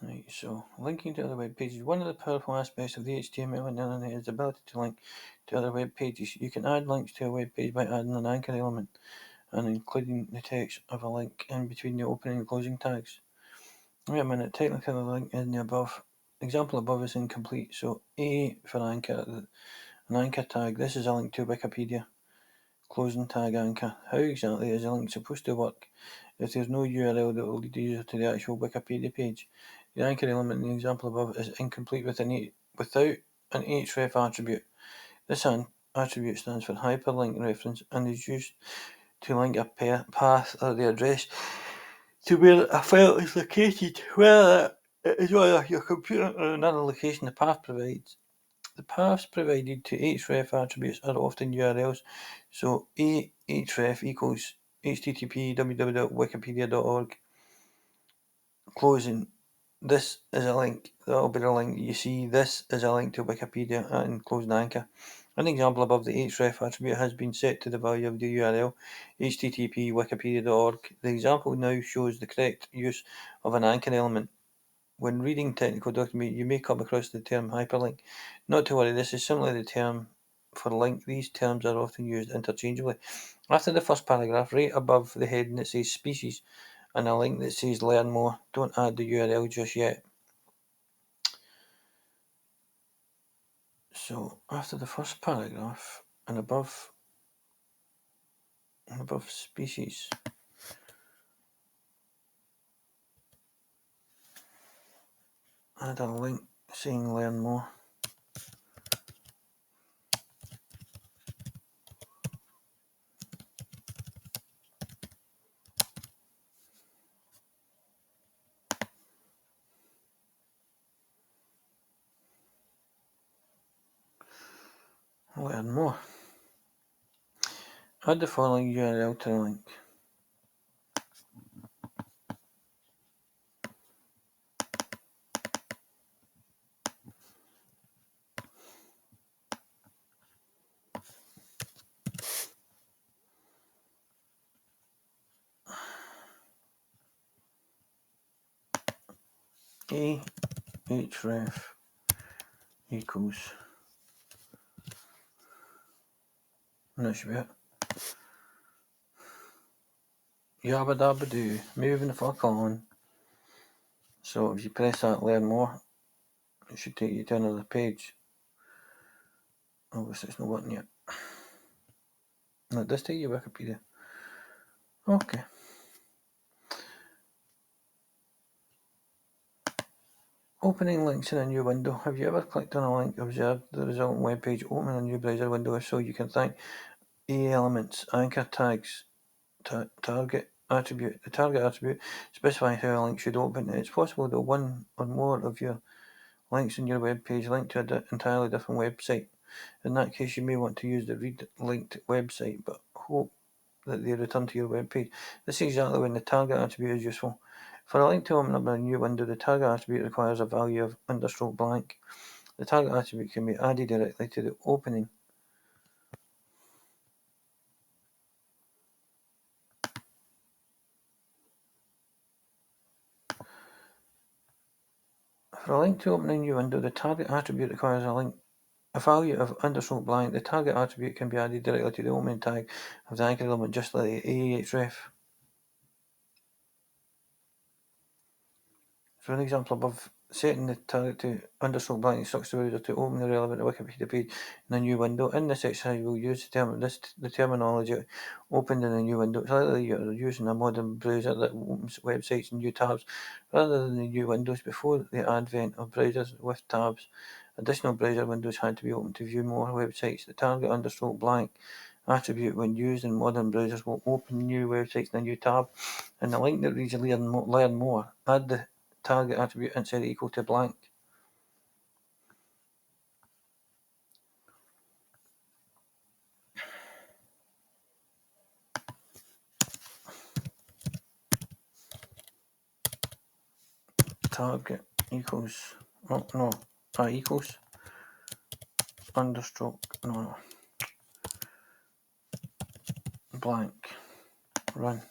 Right, so linking to other web pages. One of the powerful aspects of the HTML and internet is the ability to link to other web pages. You can add links to a web page by adding an anchor element and including the text of a link in between the opening and closing tags. Wait a minute, technically the link in the above example above is incomplete. So A for anchor, an anchor tag. This is a link to Wikipedia. Closing tag anchor. How exactly is a link supposed to work if there's no URL that will lead the user to the actual Wikipedia page? The anchor element in the example above is incomplete without an href attribute. This attribute stands for hyperlink reference and is used to link a path or the address to where a file is located, whether it is on your computer or another location the path provides. The paths provided to href attributes are often URLs, so href equals http www.wikipedia.org. Closing. This is a link. That will be the link you see. This is a link to Wikipedia and closing anchor. An example above, the href attribute has been set to the value of the URL http wikipedia.org. The example now shows the correct use of an anchor element. When reading technical document, you may come across the term hyperlink. Not to worry, this is simply the term for link. These terms are often used interchangeably. After the first paragraph, right above the heading, it says species, and a link that says learn more. Don't add the URL just yet. So after the first paragraph and above species, add a link saying learn more. Learn more. Add the following URL to the link. Ahref equals, and that should be it. Yabba dabba doo, moving the fuck on. So if you press that learn more, it should take you to another page. Obviously it's not working yet. No, it does take you to Wikipedia. Okay. Opening links in a new window. Have you ever clicked on a link, observed the resultant web page, open a new browser window? If so, you can thank A elements, anchor tags, target attribute. The target attribute specifies how a link should open. It's possible that one or more of your links in your web page link to an entirely different website. In that case, you may want to use the read linked website, but hope that they return to your web page. This is exactly when the target attribute is useful. For a link to open up a new window, the target attribute requires a value of _blank. The target attribute can be added directly to the opening. For a link to open a new window, the target attribute requires a value of _blank. The target attribute can be added directly to the opening tag of the anchor element, just like the ahref. For an example above, setting the target to _blank instructs the browser to open the relevant Wikipedia page in a new window. In this exercise, we'll use the terminology opened in a new window. It's likely you're using a modern browser that opens websites in new tabs rather than the new windows. Before the advent of browsers with tabs, additional browser windows had to be opened to view more websites. The target _blank attribute, when used in modern browsers, will open new websites in a new tab. And the link that reads learn more, add the target attribute and set it equal to blank. Target equals, equals blank. Run.